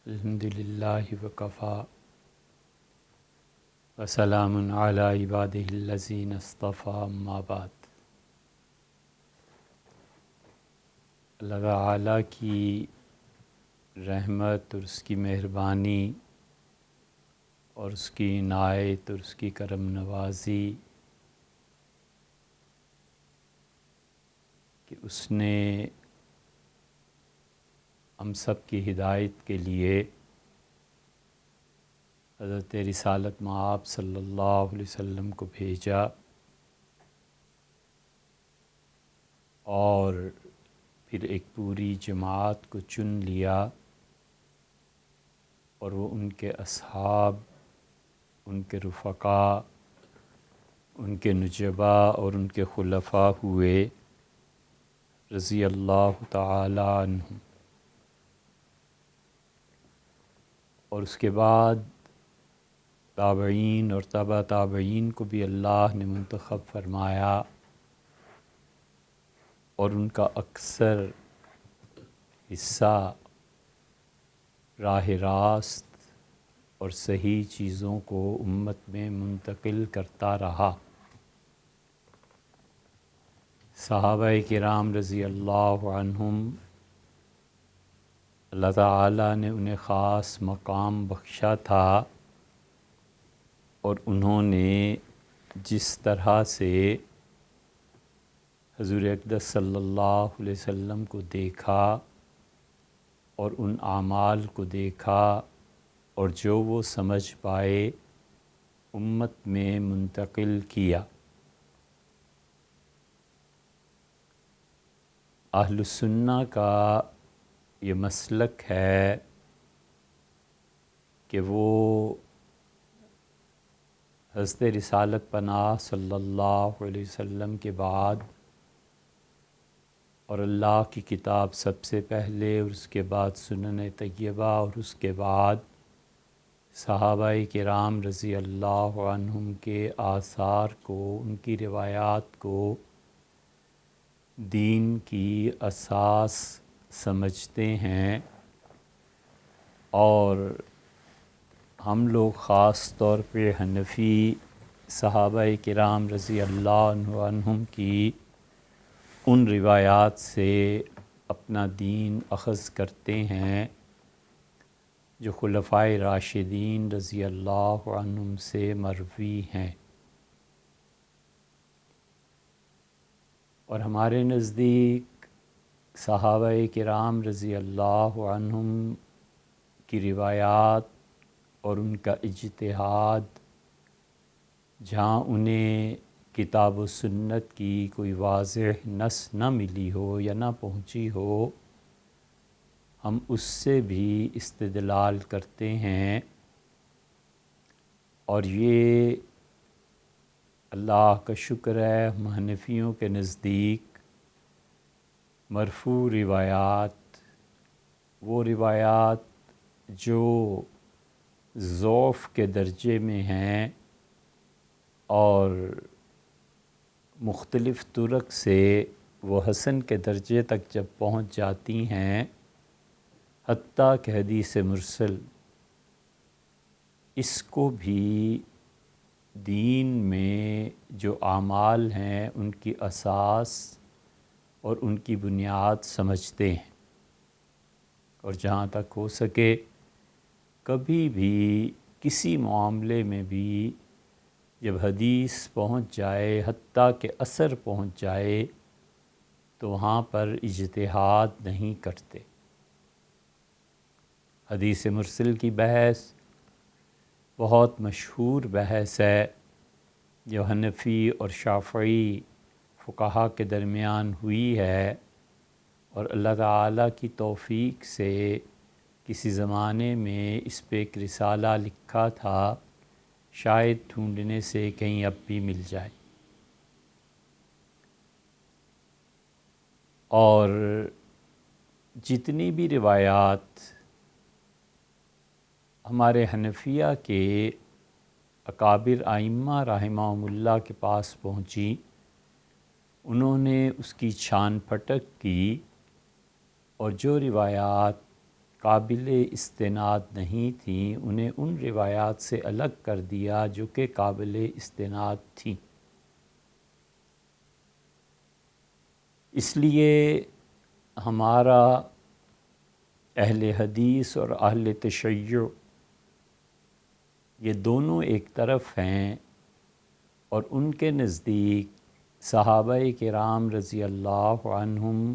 الحمدللہ وکفا وسلام علی عبادہ الذین اصطفیٰ اما بعد۔ اللہ تعالیٰ کی رحمت اور اس کی مہربانی اور اس کی عنایت اور اس کی کرم نوازی کہ اس نے ہم سب کی ہدایت کے لیے حضرت رسالت مآب صلی اللہ علیہ وسلم کو بھیجا اور پھر ایک پوری جماعت کو چن لیا، اور وہ ان کے اصحاب، ان کے رفقاء، ان کے نجبا اور ان کے خلفاء ہوئے رضی اللہ تعالی عنہم۔ اور اس کے بعد تابعین اور تبع تابعین کو بھی اللہ نے منتخب فرمایا، اور ان کا اکثر حصہ راہ راست اور صحیح چیزوں کو امت میں منتقل کرتا رہا۔ صحابہ کرام رضی اللہ عنہم، اللہ تعالیٰ نے انہیں خاص مقام بخشا تھا، اور انہوں نے جس طرح سے حضور اقدس صلی اللہ علیہ وسلم کو دیکھا اور ان اعمال کو دیکھا اور جو وہ سمجھ پائے امت میں منتقل کیا۔ اہل السنہ کا یہ مسلک ہے کہ وہ حضرت رسالت پناہ صلی اللہ علیہ وسلم کے بعد اور اللہ کی کتاب سب سے پہلے، اور اس کے بعد سنن طیبہ، اور اس کے بعد صحابہ کرام رضی اللہ عنہم کے آثار کو، ان کی روایات کو دین کی اساس سمجھتے ہیں۔ اور ہم لوگ خاص طور پہ حنفی صحابہ کرام رضی اللہ عنہم کی ان روایات سے اپنا دین اخذ کرتے ہیں جو خلفائے راشدین رضی اللہ عنہم سے مروی ہیں۔ اور ہمارے نزدیک صحابہ کرام رضی اللہ عنہم کی روایات اور ان کا اجتہاد، جہاں انہیں کتاب و سنت کی کوئی واضح نص نہ ملی ہو یا نہ پہنچی ہو، ہم اس سے بھی استدلال کرتے ہیں، اور یہ اللہ کا شکر ہے ہم حنفیوں کے نزدیک مرفوع روایات، وہ روایات جو ضعف کے درجے میں ہیں اور مختلف طرق سے وہ حسن کے درجے تک جب پہنچ جاتی ہیں، حتیٰ کہ حدیث مرسل، اس کو بھی دین میں جو اعمال ہیں ان کی اساس اور ان کی بنیاد سمجھتے ہیں، اور جہاں تک ہو سکے کبھی بھی کسی معاملے میں بھی جب حدیث پہنچ جائے، حتیٰ کہ اثر پہنچ جائے، تو وہاں پر اجتہاد نہیں کرتے۔ حدیث مرسل کی بحث بہت مشہور بحث ہے، جو حنفی اور شافعی فقہا کے درمیان ہوئی ہے، اور اللہ تعالیٰ کی توفیق سے کسی زمانے میں اس پہ ایک رسالہ لکھا تھا، شاید ڈھونڈنے سے کہیں اب بھی مل جائے۔ اور جتنی بھی روایات ہمارے حنفیہ کے اکابر ائمہ رحمہم اللہ کے پاس پہنچی، انہوں نے اس کی چھان پھٹک کی، اور جو روایات قابل استناد نہیں تھیں انہیں ان روایات سے الگ کر دیا جو کہ قابل استناد تھیں۔ اس لیے ہمارا اہل حدیث اور اہل تشیع یہ دونوں ایک طرف ہیں، اور ان کے نزدیک صحابہ کرام رضی اللہ عنہم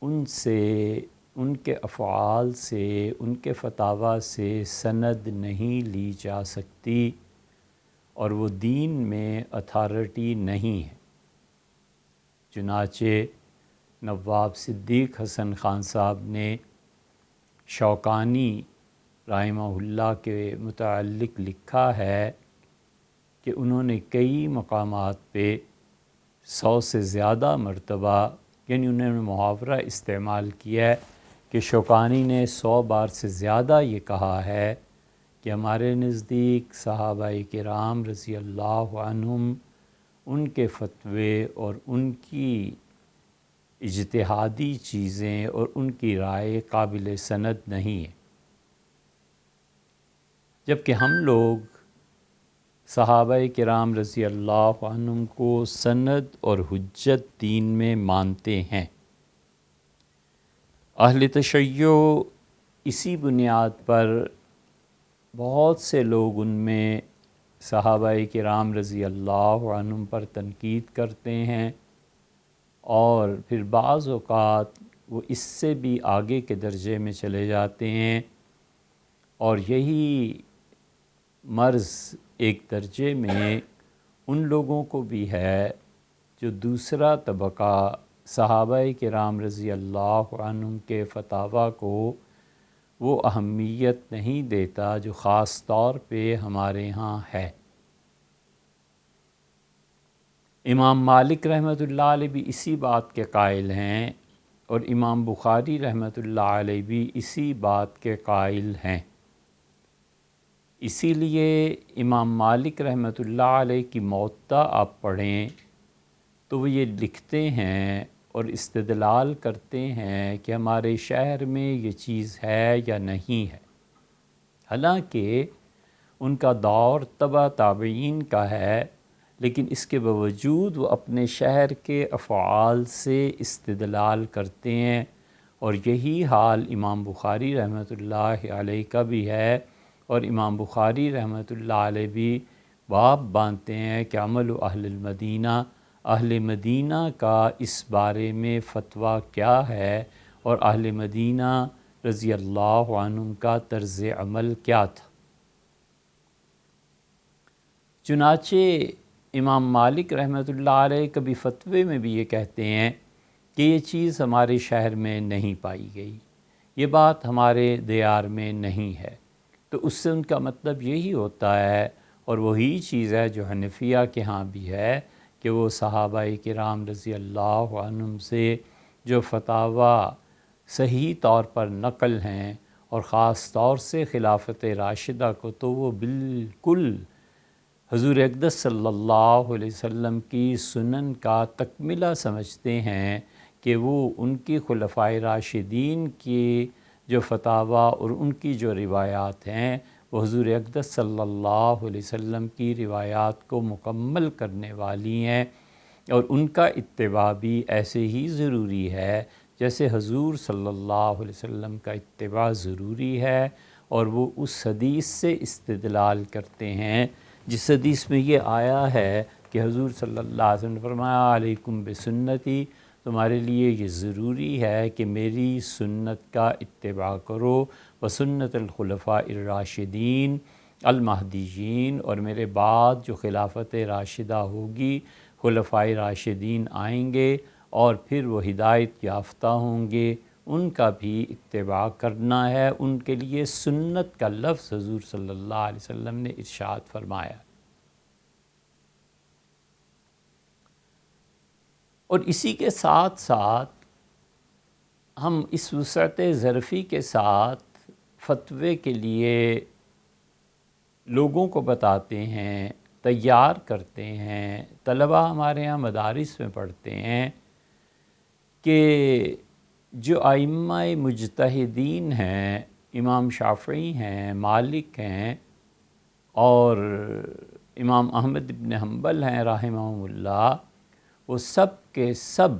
ان سے، ان کے افعال سے، ان کے فتاویٰ سے سند نہیں لی جا سکتی، اور وہ دین میں اتھارٹی نہیں ہے۔ چنانچہ نواب صدیق حسن خان صاحب نے شوکانی رحمہ اللہ کے متعلق لکھا ہے کہ انہوں نے کئی مقامات پہ 100 سے زیادہ مرتبہ، یعنی انہوں نے محاورہ استعمال کیا ہے کہ شوکانی نے 100 بار سے زیادہ یہ کہا ہے کہ ہمارے نزدیک صحابہ کرام رضی اللہ عنہم ان کے فتوے اور ان کی اجتہادی چیزیں اور ان کی رائے قابل سند نہیں ہے، جبکہ ہم لوگ صحابہ کرام رضی اللہ عنہم کو سند اور حجت دین میں مانتے ہیں۔ اہل تشیع اسی بنیاد پر بہت سے لوگ ان میں صحابہ کرام رضی اللہ عنہم پر تنقید کرتے ہیں، اور پھر بعض اوقات وہ اس سے بھی آگے کے درجے میں چلے جاتے ہیں، اور یہی مرض ایک درجے میں ان لوگوں کو بھی ہے جو دوسرا طبقہ صحابہ کرام رضی اللہ عنہم کے فتاویٰ کو وہ اہمیت نہیں دیتا جو خاص طور پہ ہمارے ہاں ہے۔ امام مالک رحمۃ اللہ علیہ بھی اسی بات کے قائل ہیں، اور امام بخاری رحمۃ اللہ علیہ بھی اسی بات کے قائل ہیں۔ اسی لیے امام مالک رحمۃ اللہ علیہ کی موطا آپ پڑھیں تو وہ یہ لکھتے ہیں اور استدلال کرتے ہیں کہ ہمارے شہر میں یہ چیز ہے یا نہیں ہے، حالانکہ ان کا دور تبع تابعین کا ہے، لیکن اس کے باوجود وہ اپنے شہر کے افعال سے استدلال کرتے ہیں، اور یہی حال امام بخاری رحمۃ اللہ علیہ کا بھی ہے، اور امام بخاری رحمۃ اللہ علیہ بھی باب باندھتے ہیں کہ عمل اہل المدینہ، اہل مدینہ کا اس بارے میں فتویٰ کیا ہے، اور اہل مدینہ رضی اللہ عنہم کا طرز عمل کیا تھا۔ چنانچہ امام مالک رحمۃ اللہ علیہ کبھی فتوے میں بھی یہ کہتے ہیں کہ یہ چیز ہمارے شہر میں نہیں پائی گئی، یہ بات ہمارے دیار میں نہیں ہے، تو اس سے ان کا مطلب یہی ہوتا ہے، اور وہی چیز ہے جو حنفیہ کے ہاں بھی ہے، کہ وہ صحابہ کرام رضی اللہ عنہم سے جو فتاویٰ صحیح طور پر نقل ہیں، اور خاص طور سے خلافت راشدہ کو تو وہ بالکل حضور اقدس صلی اللہ علیہ وسلم کی سنن کا تکملہ سمجھتے ہیں، کہ وہ ان کی خلفائے راشدین کی جو فتاویٰ اور ان کی جو روایات ہیں وہ حضور اقدس صلی اللہ علیہ وسلم کی روایات کو مکمل کرنے والی ہیں، اور ان کا اتباع بھی ایسے ہی ضروری ہے جیسے حضور صلی اللہ علیہ وسلم کا اتباع ضروری ہے، اور وہ اس حدیث سے استدلال کرتے ہیں جس حدیث میں یہ آیا ہے کہ حضور صلی اللہ علیہ وسلم نے فرمایا علیکم بسنتی، تمہارے لیے یہ ضروری ہے کہ میری سنت کا اتباع کرو، وسنت الخلفاء الراشدین المہدیین، اور میرے بعد جو خلافت راشدہ ہوگی، خلفائے راشدین آئیں گے اور پھر وہ ہدایت یافتہ ہوں گے، ان کا بھی اتباع کرنا ہے، ان کے لیے سنت کا لفظ حضور صلی اللہ علیہ وسلم نے ارشاد فرمایا۔ اور اسی کے ساتھ ساتھ ہم اس وسعت ظرفی کے ساتھ فتوے کے لیے لوگوں کو بتاتے ہیں، تیار کرتے ہیں، طلبہ ہمارے ہاں مدارس میں پڑھتے ہیں کہ جو ائمہ مجتہدین ہیں، امام شافعی ہیں، مالک ہیں اور امام احمد بن حنبل ہیں رحمہم اللہ، وہ سب کے سب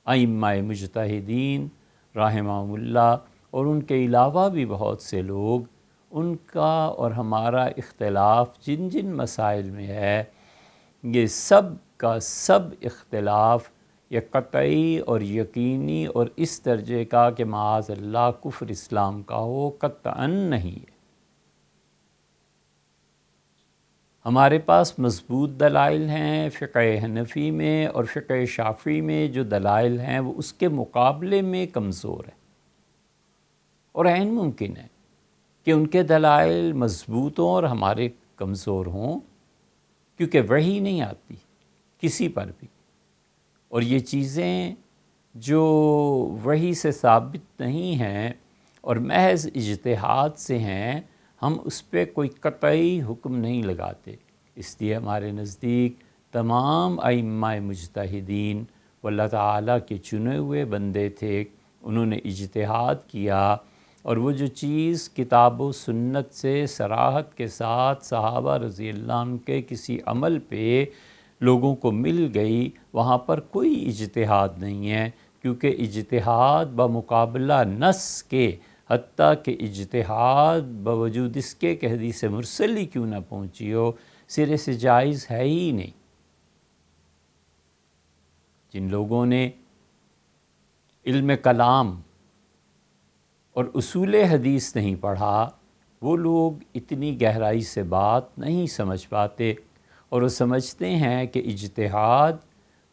ائمہ مجتہدین رحمہم اللہ، اور ان کے علاوہ بھی بہت سے لوگ، ان کا اور ہمارا اختلاف جن جن مسائل میں ہے، یہ سب کا سب اختلاف یہ قطعی اور یقینی اور اس درجے کا کہ معاذ اللہ کفر اسلام کا ہو قطعاً نہیں ہے۔ ہمارے پاس مضبوط دلائل ہیں فقہ حنفی میں اور فقہ شافعی میں، جو دلائل ہیں وہ اس کے مقابلے میں کمزور ہیں، اور عین ممکن ہے کہ ان کے دلائل مضبوط ہوں اور ہمارے کمزور ہوں، کیونکہ وحی نہیں آتی کسی پر بھی، اور یہ چیزیں جو وحی سے ثابت نہیں ہیں اور محض اجتہاد سے ہیں، ہم اس پہ کوئی قطعی حکم نہیں لگاتے۔ اس لیے ہمارے نزدیک تمام ائمہ مجتہدین وہ اللہ تعالیٰ کے چنے ہوئے بندے تھے، انہوں نے اجتہاد کیا، اور وہ جو چیز کتاب و سنت سے صراحت کے ساتھ صحابہ رضی اللہ عنہ کے کسی عمل پہ لوگوں کو مل گئی، وہاں پر کوئی اجتہاد نہیں ہے، کیونکہ اجتہاد بمقابلہ نص کے، حتیٰ کہ اجتہاد باوجود اس کے کہ حدیث مرسل ہی کیوں نہ پہنچی ہو، سرے سے جائز ہے ہی نہیں۔ جن لوگوں نے علم کلام اور اصول حدیث نہیں پڑھا، وہ لوگ اتنی گہرائی سے بات نہیں سمجھ پاتے، اور وہ سمجھتے ہیں کہ اجتہاد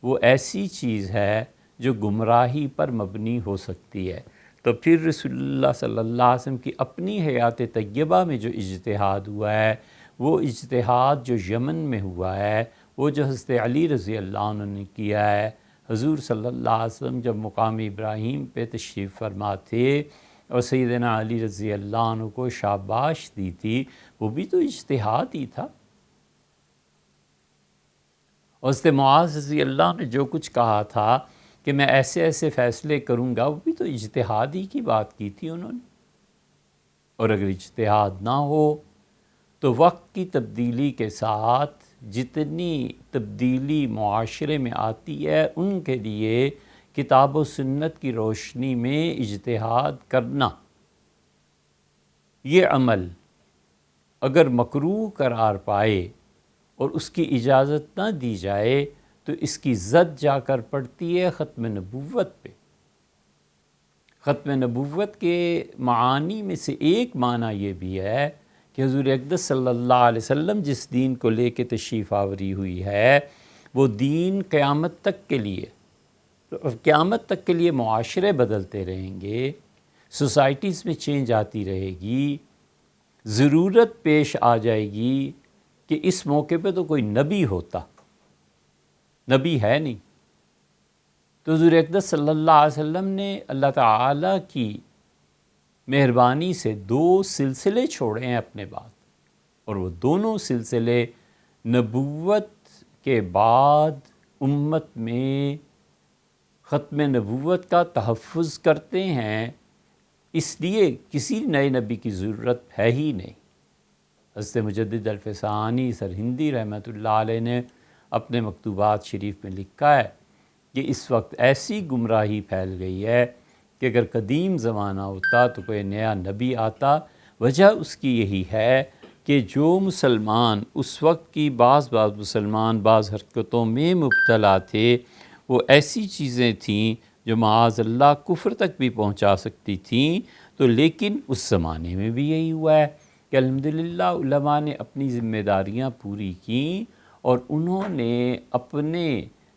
وہ ایسی چیز ہے جو گمراہی پر مبنی ہو سکتی ہے۔ تو پھر رسول اللہ صلی اللہ علیہ وسلم کی اپنی حیات طیبہ میں جو اجتہاد ہوا ہے، وہ اجتہاد جو یمن میں ہوا ہے، وہ جو حضرت علی رضی اللہ عنہ نے کیا ہے، حضور صلی اللہ علیہ وسلم جب مقام ابراہیم پہ تشریف فرما تھے اور سیدنا علی رضی اللہ عنہ کو شاباش دی تھی، وہ بھی تو اجتہاد ہی تھا۔ اور حضرت معاذ رضی اللہ عنہ نے جو کچھ کہا تھا کہ میں ایسے ایسے فیصلے کروں گا، وہ بھی تو اجتہاد ہی کی بات کی تھی انہوں نے۔ اور اگر اجتہاد نہ ہو تو وقت کی تبدیلی کے ساتھ جتنی تبدیلی معاشرے میں آتی ہے، ان کے لیے کتاب و سنت کی روشنی میں اجتہاد کرنا، یہ عمل اگر مکروہ قرار پائے اور اس کی اجازت نہ دی جائے تو اس کی زد جا کر پڑتی ہے ختم نبوت پہ۔ ختم نبوت کے معانی میں سے ایک معنی یہ بھی ہے کہ حضور اقدس صلی اللہ علیہ وسلم جس دین کو لے کے تشریف آوری ہوئی ہے، وہ دین قیامت تک کے لیے، قیامت تک کے لیے معاشرے بدلتے رہیں گے، سوسائٹیز میں چینج آتی رہے گی، ضرورت پیش آ جائے گی کہ اس موقع پہ تو کوئی نبی ہوتا، نبی ہے نہیں۔ تو حضور اقدس صلی اللہ علیہ وسلم نے اللہ تعالیٰ کی مہربانی سے 2 سلسلے چھوڑے ہیں اپنے بعد، اور وہ دونوں سلسلے نبوت کے بعد امت میں ختم نبوت کا تحفظ کرتے ہیں، اس لیے کسی نئے نبی کی ضرورت ہے ہی نہیں۔ حضرت مجدد الفسانی سرہندی رحمۃ اللہ علیہ نے اپنے مکتوبات شریف میں لکھا ہے کہ اس وقت ایسی گمراہی پھیل گئی ہے کہ اگر قدیم زمانہ ہوتا تو کوئی نیا نبی آتا۔ وجہ اس کی یہی ہے کہ جو مسلمان اس وقت کی بعض مسلمان بعض حرکتوں میں مبتلا تھے، وہ ایسی چیزیں تھیں جو معاذ اللہ کفر تک بھی پہنچا سکتی تھیں۔ تو لیکن اس زمانے میں بھی یہی ہوا ہے کہ الحمدللہ علماء نے اپنی ذمہ داریاں پوری کیں، اور انہوں نے اپنے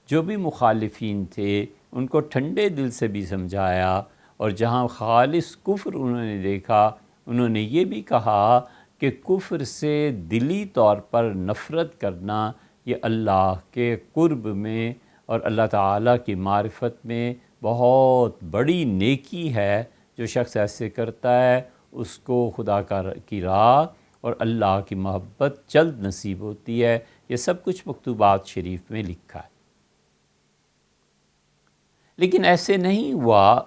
جو بھی مخالفین تھے ان کو ٹھنڈے دل سے بھی سمجھایا، اور جہاں خالص کفر انہوں نے دیکھا، انہوں نے یہ بھی کہا کہ کفر سے دلی طور پر نفرت کرنا یہ اللہ کے قرب میں اور اللہ تعالیٰ کی معرفت میں بہت بڑی نیکی ہے۔ جو شخص ایسے کرتا ہے اس کو خدا کی راہ اور اللہ کی محبت جلد نصیب ہوتی ہے۔ یہ سب کچھ مکتوبات شریف میں لکھا ہے۔ لیکن ایسے نہیں ہوا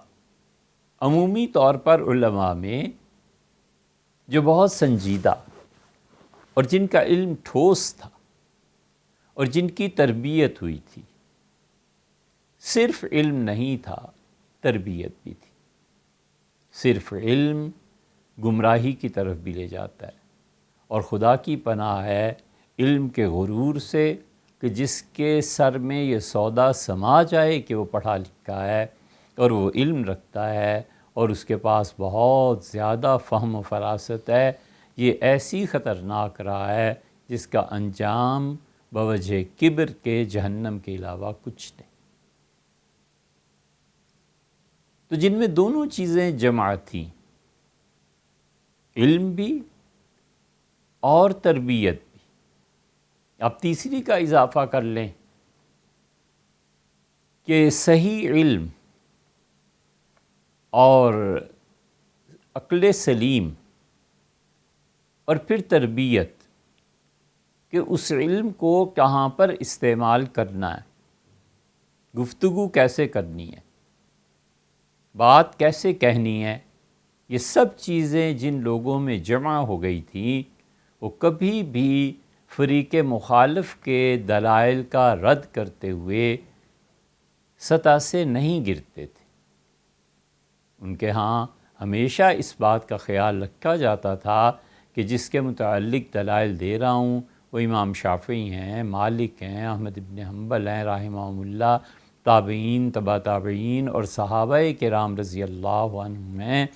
عمومی طور پر علماء میں جو بہت سنجیدہ اور جن کا علم ٹھوس تھا اور جن کی تربیت ہوئی تھی، صرف علم نہیں تھا، تربیت بھی تھی۔ صرف علم گمراہی کی طرف بھی لے جاتا ہے، اور خدا کی پناہ ہے علم کے غرور سے کہ جس کے سر میں یہ سودا سما جائے کہ وہ پڑھا لکھا ہے اور وہ علم رکھتا ہے اور اس کے پاس بہت زیادہ فہم و فراست ہے، یہ ایسی خطرناک راہ ہے جس کا انجام بوجہ کبر کے جہنم کے علاوہ کچھ نہیں۔ تو جن میں دونوں چیزیں جمع تھیں، علم بھی اور تربیت بھی۔ اب تیسری کا اضافہ کر لیں کہ صحیح علم اور عقل سلیم اور پھر تربیت، کہ اس علم کو کہاں پر استعمال کرنا ہے، گفتگو کیسے کرنی ہے، بات کیسے کہنی ہے، یہ سب چیزیں جن لوگوں میں جمع ہو گئی تھیں وہ کبھی بھی فریق مخالف کے دلائل کا رد کرتے ہوئے سطح سے نہیں گرتے تھے۔ ان کے ہاں ہمیشہ اس بات کا خیال رکھا جاتا تھا کہ جس کے متعلق دلائل دے رہا ہوں وہ امام شافعی ہیں، مالک ہیں، احمد بن حنبل ہیں رحمہم اللہ، تابعین، تبع تابعین اور صحابہ کرام رضی اللہ عنہم ہیں،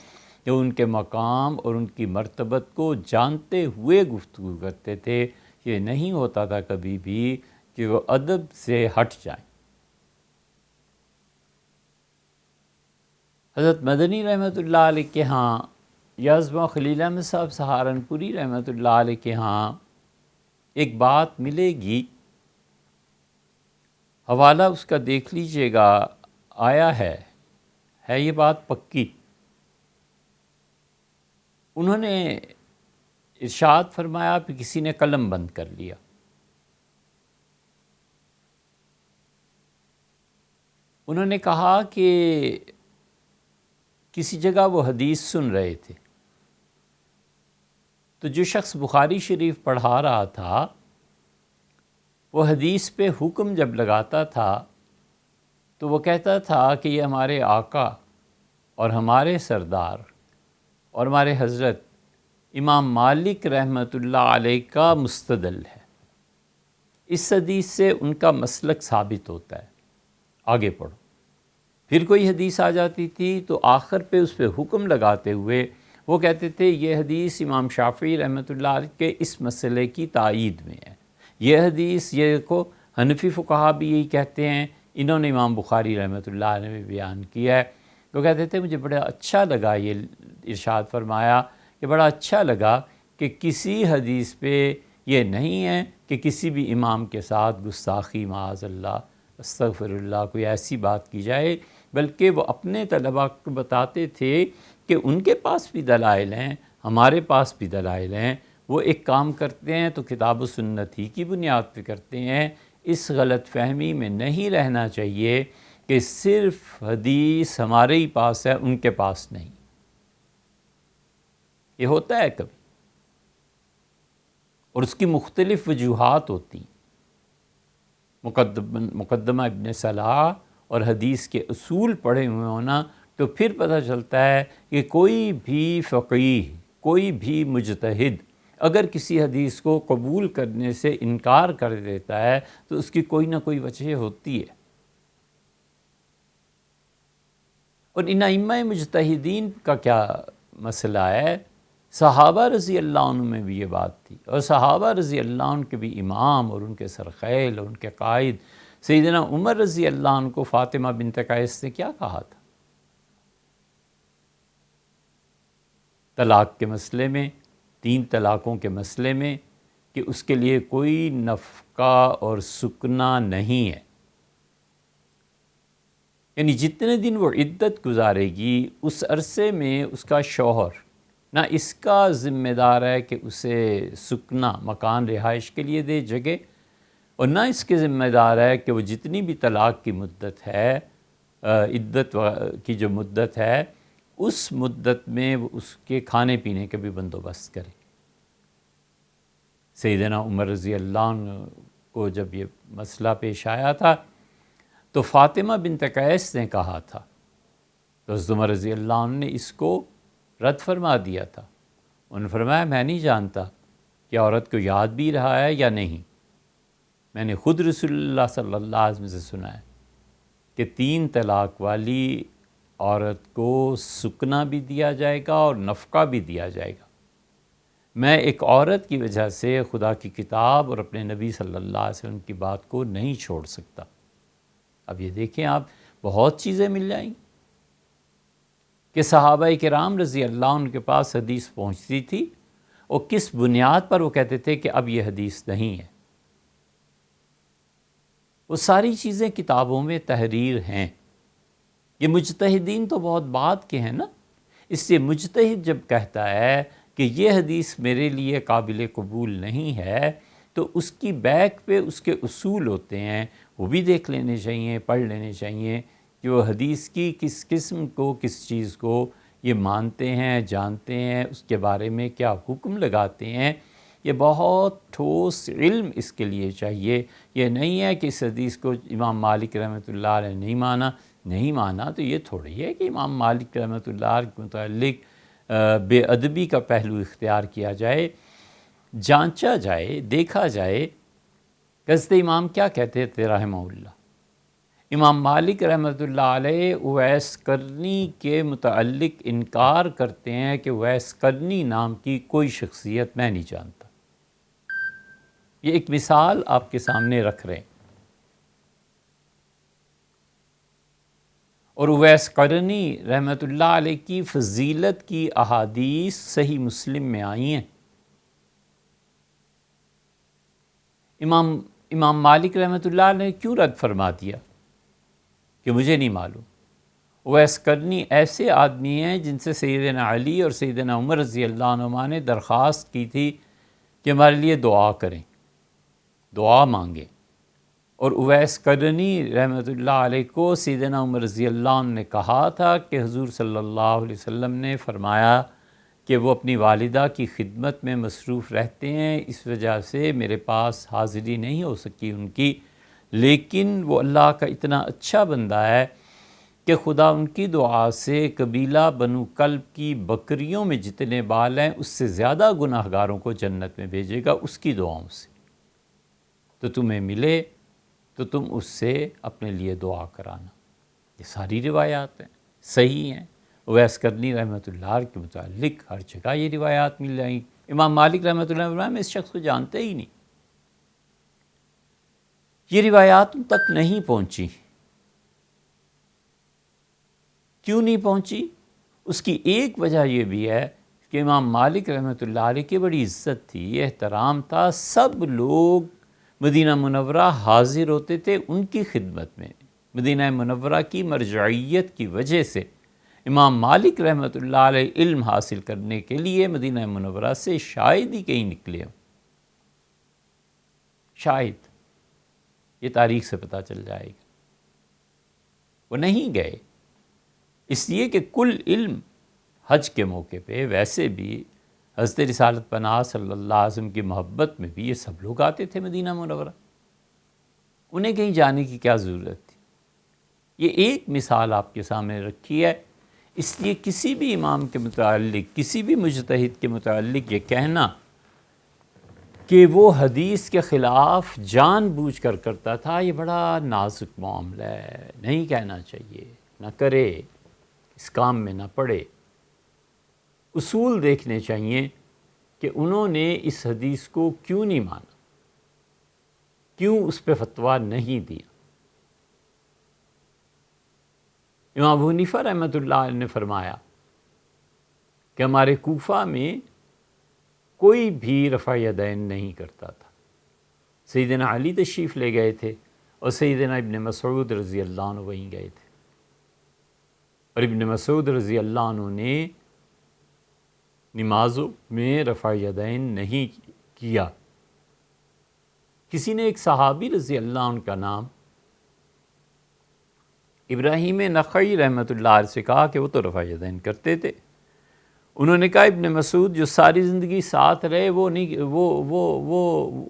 کہ ان کے مقام اور ان کی مرتبت کو جانتے ہوئے گفتگو کرتے تھے۔ یہ نہیں ہوتا تھا کبھی بھی کہ وہ ادب سے ہٹ جائیں۔ حضرت مدنی رحمۃ اللہ علیہ کے ہاں، یا ازما خلیل احمد صاحب سہارنپوری رحمۃ اللہ علیہ کے ہاں ایک بات ملے گی، حوالہ اس کا دیکھ لیجئے گا، آیا ہے یہ بات پکی۔ انہوں نے ارشاد فرمایا کہ کسی نے قلم بند کر لیا، انہوں نے کہا کہ کسی جگہ وہ حدیث سن رہے تھے، تو جو شخص بخاری شریف پڑھا رہا تھا وہ حدیث پہ حکم جب لگاتا تھا تو وہ کہتا تھا کہ یہ ہمارے آقا اور ہمارے سردار اور ہمارے حضرت امام مالک رحمۃ اللہ علیہ کا مستدل ہے، اس حدیث سے ان کا مسلک ثابت ہوتا ہے۔ آگے پڑھو۔ پھر کوئی حدیث آ جاتی تھی تو آخر پہ اس پہ حکم لگاتے ہوئے وہ کہتے تھے یہ حدیث امام شافعی رحمۃ اللہ علیہ کے اس مسئلے کی تائید میں ہے، یہ حدیث، یہ دیکھو حنفی فقہا بھی یہی کہتے ہیں، انہوں نے امام بخاری رحمۃ اللہ علیہ میں بیان کیا ہے۔ وہ کہتے تھے مجھے بڑا اچھا لگا، یہ ارشاد فرمایا کہ بڑا اچھا لگا کہ کسی حدیث پہ یہ نہیں ہے کہ کسی بھی امام کے ساتھ گستاخی، معاذ اللہ، استغفر اللہ، کوئی ایسی بات کی جائے، بلکہ وہ اپنے طلباء کو بتاتے تھے کہ ان کے پاس بھی دلائل ہیں، ہمارے پاس بھی دلائل ہیں، وہ ایک کام کرتے ہیں تو کتاب و سنت ہی کی بنیاد پہ کرتے ہیں۔ اس غلط فہمی میں نہیں رہنا چاہیے کہ صرف حدیث ہمارے ہی پاس ہے، ان کے پاس نہیں۔ یہ ہوتا ہے کبھی، اور اس کی مختلف وجوہات ہوتی ہیں۔ مقدمہ ابن صلاح اور حدیث کے اصول پڑھے ہوئے ہونا، تو پھر پتہ چلتا ہے کہ کوئی بھی فقیہ، کوئی بھی مجتہد اگر کسی حدیث کو قبول کرنے سے انکار کر دیتا ہے تو اس کی کوئی نہ کوئی وجہ ہوتی ہے۔ اور ان ائمہ مجتہدین کا کیا مسئلہ ہے؟ صحابہ رضی اللہ عنہ میں بھی یہ بات تھی، اور صحابہ رضی اللہ عنہ کے بھی امام اور ان کے سرخیل اور ان کے قائد سیدنا عمر رضی اللہ عنہ کو فاطمہ بنت قیس نے کیا کہا تھا طلاق کے مسئلے میں، 3 طلاقوں کے مسئلے میں، کہ اس کے لیے کوئی نفقہ اور سکنا نہیں ہے، یعنی جتنے دن وہ عدت گزارے گی اس عرصے میں اس کا شوہر نہ اس کا ذمہ دار ہے کہ اسے سکنا، مکان رہائش کے لیے دے، جگہ، اور نہ اس کے ذمہ دار ہے کہ وہ جتنی بھی طلاق کی مدت ہے، عدت کی جو مدت ہے، اس مدت میں وہ اس کے کھانے پینے کا بھی بندوبست کرے۔ سیدنا عمر رضی اللہ عنہ کو جب یہ مسئلہ پیش آیا تھا تو فاطمہ بنت قیس نے کہا تھا، تو حضرت عمر رضی اللہ عنہ نے اس کو رد فرما دیا تھا۔ انہوں نے فرمایا میں نہیں جانتا کہ عورت کو یاد بھی رہا ہے یا نہیں، میں نے خود رسول اللہ صلی اللہ علیہ وسلم سے سنا ہے کہ 3 طلاق والی عورت کو سکنا بھی دیا جائے گا اور نفقہ بھی دیا جائے گا۔ میں ایک عورت کی وجہ سے خدا کی کتاب اور اپنے نبی صلی اللہ علیہ وسلم کی بات کو نہیں چھوڑ سکتا۔ اب یہ دیکھیں آپ، بہت چیزیں مل جائیں کہ صحابہ کرام رضی اللہ عنہ کے پاس حدیث پہنچتی تھی اور کس بنیاد پر وہ کہتے تھے کہ اب یہ حدیث نہیں ہے۔ وہ ساری چیزیں کتابوں میں تحریر ہیں۔ یہ مجتہدین تو بہت بعد کے ہیں نا، اس سے مجتہد جب کہتا ہے کہ یہ حدیث میرے لیے قابل قبول نہیں ہے تو اس کی بیک پہ اس کے اصول ہوتے ہیں، وہ بھی دیکھ لینے چاہیے، پڑھ لینے چاہیے کہ وہ حدیث کی کس قسم کو، کس چیز کو یہ مانتے ہیں، جانتے ہیں، اس کے بارے میں کیا حکم لگاتے ہیں۔ یہ بہت ٹھوس علم اس کے لیے چاہیے۔ یہ نہیں ہے کہ اس حدیث کو امام مالک رحمۃ اللہ علیہ نہیں مانا تو یہ تھوڑی ہے کہ امام مالک رحمۃ اللہ علیہ کے متعلق بے ادبی کا پہلو اختیار کیا جائے، جانچا جائے، دیکھا جائے کہ حضرت امام کیا کہتے تھے رحمہ اللہ۔ امام مالک رحمۃ اللہ علیہ اویس قرنی کے متعلق انکار کرتے ہیں کہ اویس قرنی نام کی کوئی شخصیت میں نہیں جانتا۔ یہ ایک مثال آپ کے سامنے رکھ رہے ہیں۔ اور اویس قرنی رحمۃ اللہ علیہ کی فضیلت کی احادیث صحیح مسلم میں آئی ہیں۔ امام مالک رحمۃ اللہ علیہ نے کیوں رد فرما دیا کہ مجھے نہیں معلوم؟ اویس قرنی ایسے آدمی ہیں جن سے سیدنا علی اور سیدنا عمر رضی اللہ عنہما نے درخواست کی تھی کہ ہمارے لیے دعا کریں، دعا مانگیں، اور اویس قرنی رحمۃ اللہ علیہ کو سیدنا عمر رضی اللہ عنہ نے کہا تھا کہ حضور صلی اللہ علیہ وسلم نے فرمایا کہ وہ اپنی والدہ کی خدمت میں مصروف رہتے ہیں، اس وجہ سے میرے پاس حاضری نہیں ہو سکی ان کی، لیکن وہ اللہ کا اتنا اچھا بندہ ہے کہ خدا ان کی دعا سے قبیلہ بنو کلب کی بکریوں میں جتنے بال ہیں اس سے زیادہ گناہ گاروں کو جنت میں بھیجے گا اس کی دعاؤں سے۔ تو تمہیں ملے تو تم اس سے اپنے لیے دعا کرانا۔ یہ ساری روایات ہیں، صحیح ہیں۔ اویس قرنی رحمۃ اللہ کے متعلق ہر جگہ یہ روایات مل جائیں۔ امام مالک رحمۃ اللہ علیہ میں اس شخص کو جانتے ہی نہیں، یہ روایات ان تک نہیں پہنچی۔ کیوں نہیں پہنچی؟ اس کی ایک وجہ یہ بھی ہے کہ امام مالک رحمۃ اللہ علیہ کی بڑی عزت تھی، احترام تھا، سب لوگ مدینہ منورہ حاضر ہوتے تھے ان کی خدمت میں۔ مدینہ منورہ کی مرجعیت کی وجہ سے امام مالک رحمۃ اللہ علیہ علم حاصل کرنے کے لیے مدینہ منورہ سے شاید ہی کہیں نکلے ہوں، شاید، یہ تاریخ سے پتہ چل جائے گا۔ وہ نہیں گئے، اس لیے کہ کل علم حج کے موقع پہ ویسے بھی حضرت رسالت پناہ صلی اللہ علیہ وسلم کی محبت میں بھی یہ سب لوگ آتے تھے مدینہ منورہ، انہیں کہیں جانے کی کیا ضرورت تھی؟ یہ ایک مثال آپ کے سامنے رکھی ہے۔ اس لیے کسی بھی امام کے متعلق، کسی بھی مجتہد کے متعلق یہ کہنا کہ وہ حدیث کے خلاف جان بوجھ کر کرتا تھا، یہ بڑا نازک معاملہ ہے، نہیں کہنا چاہیے، نہ کرے، اس کام میں نہ پڑے۔ اصول دیکھنے چاہیے کہ انہوں نے اس حدیث کو کیوں نہیں مانا، کیوں اس پہ فتویٰ نہیں دیا۔ امام ابو حنیفہ رحمۃ اللہ علیہ نے فرمایا کہ ہمارے کوفہ میں کوئی بھی رفع یدین نہیں کرتا تھا۔ سیدنا علی تشریف لے گئے تھے اور سیدنا ابن مسعود رضی اللہ عنہ وہیں گئے تھے، اور ابن مسعود رضی اللہ عنہ نے نمازوں میں رفع یدین نہیں کیا۔ کسی نے ایک صحابی رضی اللہ عنہ کا نام ابراہیم نخعی رحمۃ اللہ علیہ سے کہا کہ وہ تو رفع یدین کرتے تھے۔ انہوں نے کہا ابن مسعود جو ساری زندگی ساتھ رہے وہ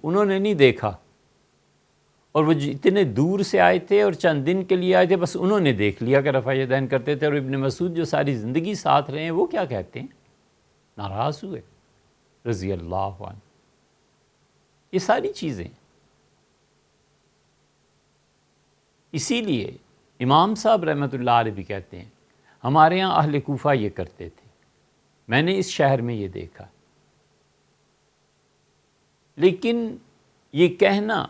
انہوں نے نہیں دیکھا، اور وہ اتنے دور سے آئے تھے اور چند دن کے لیے آئے تھے، بس انہوں نے دیکھ لیا کہ رفع یدین کرتے تھے، اور ابن مسعود جو ساری زندگی ساتھ رہے ہیں وہ کیا کہتے ہیں؟ ناراض ہوئے رضی اللہ عنہ۔ یہ ساری چیزیں اسی لیے امام صاحب رحمۃ اللہ علیہ بھی کہتے ہیں ہمارے ہاں اہل کوفہ یہ کرتے تھے، میں نے اس شہر میں یہ دیکھا۔ لیکن یہ کہنا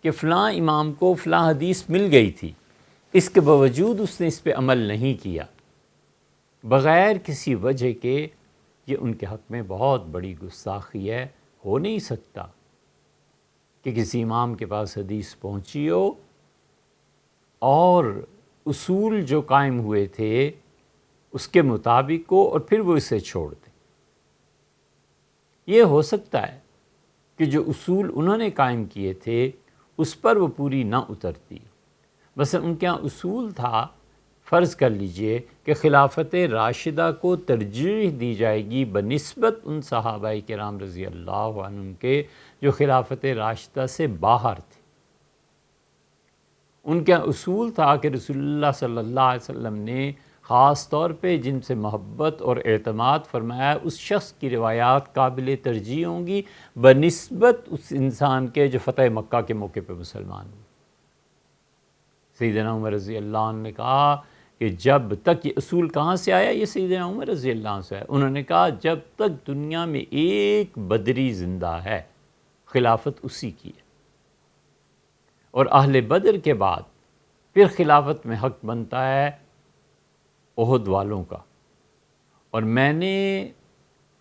کہ فلاں امام کو فلاں حدیث مل گئی تھی، اس کے باوجود اس نے اس پہ عمل نہیں کیا، بغیر کسی وجہ کے، یہ ان کے حق میں بہت بڑی گستاخی ہے۔ ہو نہیں سکتا کہ کسی امام کے پاس حدیث پہنچی ہو اور اصول جو قائم ہوئے تھے اس کے مطابق ہو، اور پھر وہ اسے چھوڑ دے۔ یہ ہو سکتا ہے کہ جو اصول انہوں نے قائم کیے تھے اس پر وہ پوری نہ اترتی۔ بس ان کے یہاں اصول تھا، فرض کر لیجئے کہ خلافت راشدہ کو ترجیح دی جائے گی بنسبت ان صحابہ کرام رضی اللہ عنہم کے جو خلافت راشدہ سے باہر تھے۔ ان کا اصول تھا کہ رسول اللہ صلی اللہ علیہ وسلم نے خاص طور پہ جن سے محبت اور اعتماد فرمایا اس شخص کی روایات قابل ترجیح ہوں گی بنسبت اس انسان کے جو فتح مکہ کے موقع پہ مسلمان ہوئے۔ سیدنا عمر رضی اللہ عنہ نے کہا کہ جب تک، یہ اصول کہاں سے آیا؟ یہ سیدنا عمر رضی اللہ عنہ سے آیا۔ انہوں نے کہا جب تک دنیا میں ایک بدری زندہ ہے خلافت اسی کی ہے، اور اہل بدر کے بعد پھر خلافت میں حق بنتا ہے احد والوں کا۔ اور میں نے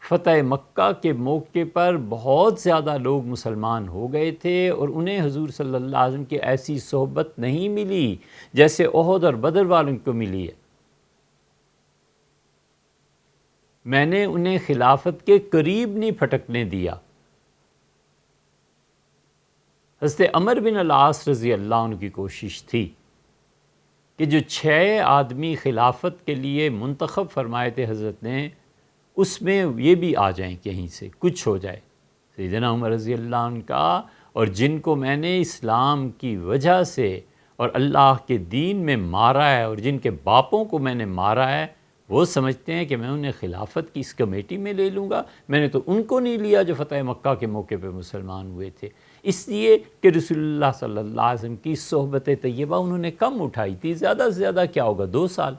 فتح مکہ کے موقع پر بہت زیادہ لوگ مسلمان ہو گئے تھے اور انہیں حضور صلی اللہ علیہ وسلم کی ایسی صحبت نہیں ملی جیسے احد اور بدر والوں کو ملی ہے۔ میں نے انہیں خلافت کے قریب نہیں پھٹکنے دیا۔ حضرت عمر بن العاص رضی اللہ عنہ کی کوشش تھی کہ جو 6 آدمی خلافت کے لیے منتخب فرمائے تھے حضرت نے، اس میں یہ بھی آ جائیں کہیں سے، کچھ ہو جائے سیدنا عمر رضی اللہ عنہ کا، اور جن کو میں نے اسلام کی وجہ سے اور اللہ کے دین میں مارا ہے اور جن کے باپوں کو میں نے مارا ہے، وہ سمجھتے ہیں کہ میں انہیں خلافت کی اس کمیٹی میں لے لوں گا۔ میں نے تو ان کو نہیں لیا جو فتح مکہ کے موقع پہ مسلمان ہوئے تھے، اس لیے کہ رسول اللہ صلی اللہ علیہ وسلم کی صحبت طیبہ انہوں نے کم اٹھائی تھی، زیادہ سے زیادہ کیا ہوگا 2 سال،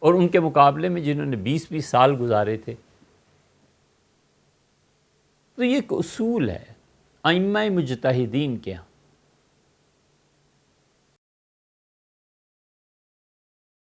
اور ان کے مقابلے میں جنہوں نے 20 سال گزارے تھے۔ تو یہ ایک اصول ہے ائمہ مجتہدین کے ہاں۔